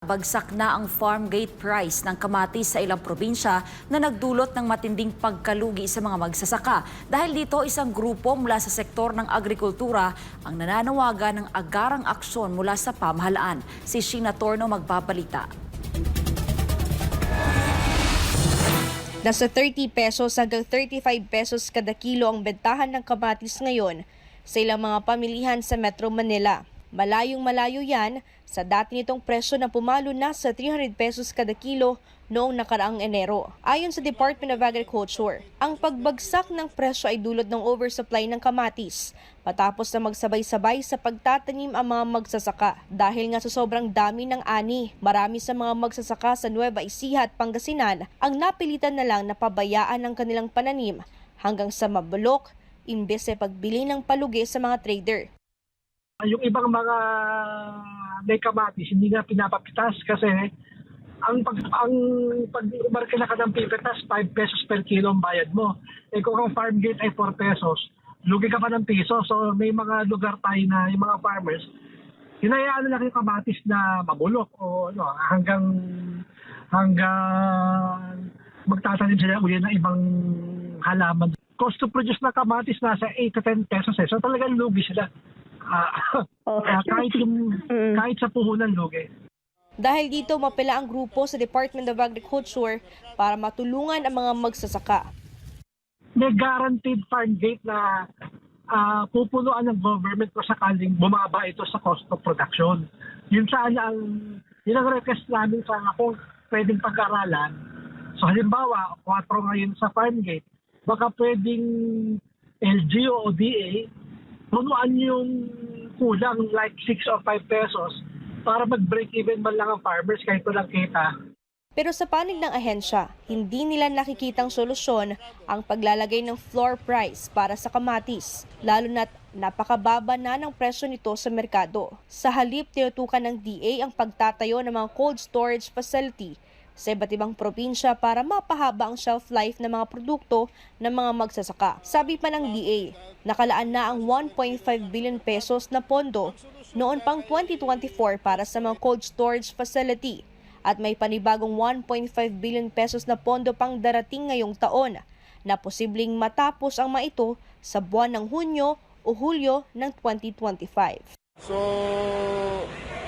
Bagsak na ang farm gate price ng kamatis sa ilang probinsya na nagdulot ng matinding pagkalugi sa mga magsasaka. Dahil dito, isang grupo mula sa sektor ng agrikultura ang nananawagan ng agarang aksyon mula sa pamahalaan. Si Sheena Torno magbabalita. Nasa 30 pesos hanggang 35 pesos kada kilo ang bentahan ng kamatis ngayon sa ilang mga pamilihan sa Metro Manila. Malayong-malayo yan sa dati nitong presyo na pumalo na sa 300 pesos kada kilo noong nakaraang Enero. Ayon sa Department of Agriculture, ang pagbagsak ng presyo ay dulot ng oversupply ng kamatis matapos na magsabay-sabay sa pagtatanim ang mga magsasaka. Dahil nga sa sobrang dami ng ani, marami sa mga magsasaka sa Nueva Ecija at Pangasinan ang napilitan na lang na pabayaan ang kanilang pananim hanggang sa mabulok imbes ay pagbili ng palugi sa mga trader. Yung ibang mga may kamatis, hindi na pinapapitas kasi ang pag umarke na ka ng pipitas, 5 pesos per kilo ang bayad mo. Eh kung ang farm gate ay 4 pesos, lugi ka pa ng piso. So may mga lugar tayo na yung mga farmers, hinayaan na lang yung kamatis na mabulok o ano, hanggang magtatanim sila uli ng ibang halaman. Cost to produce na kamatis nasa 8 to 10 pesos eh. So talagang lugi sila. Kahit sa puhunan lugi. Dahil dito, mapila ang grupo sa Department of Agriculture para matulungan ang mga magsasaka. May guaranteed farm gate na pupunuan ng government kung sakaling bumaba ito sa cost of production. Yun ang request namin sa kung pwedeng pag-aralan. So halimbawa, 4 ngayon sa farm gate, baka pwedeng LGU o DA, punuan yung kulang like 6 or 5 pesos para mag-break even man lang ang farmers kahit walang kita. Pero sa panig ng ahensya, hindi nila nakikitang solusyon ang paglalagay ng floor price para sa kamatis, lalo na't napakababa na ng presyo nito sa merkado. Sa halip, tinutukan ng DA ang pagtatayo ng mga cold storage facility sa iba't ibang probinsya para mapahaba ang shelf life ng mga produkto ng mga magsasaka. Sabi pa ng DA, nakalaan na ang 1.5 billion pesos na pondo noon pang 2024 para sa mga cold storage facility at may panibagong 1.5 billion pesos na pondo pang darating ngayong taon na posibleng matapos ang mga ito sa buwan ng Hunyo o Hulyo ng 2025. So,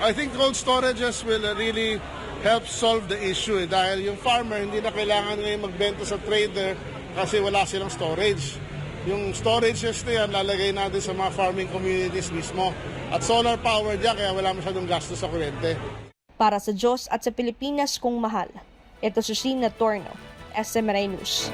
I think cold storages will really help solve the issue dahil yung farmer hindi na kailangan ngayon magbenta sa trader kasi wala silang storage. Yung storages na yan lalagay natin sa mga farming communities mismo at solar power dyan kaya wala masyadong gastos sa kuryente. Para sa Diyos at sa Pilipinas kung mahal, ito si Sheena Torno, SMNI News.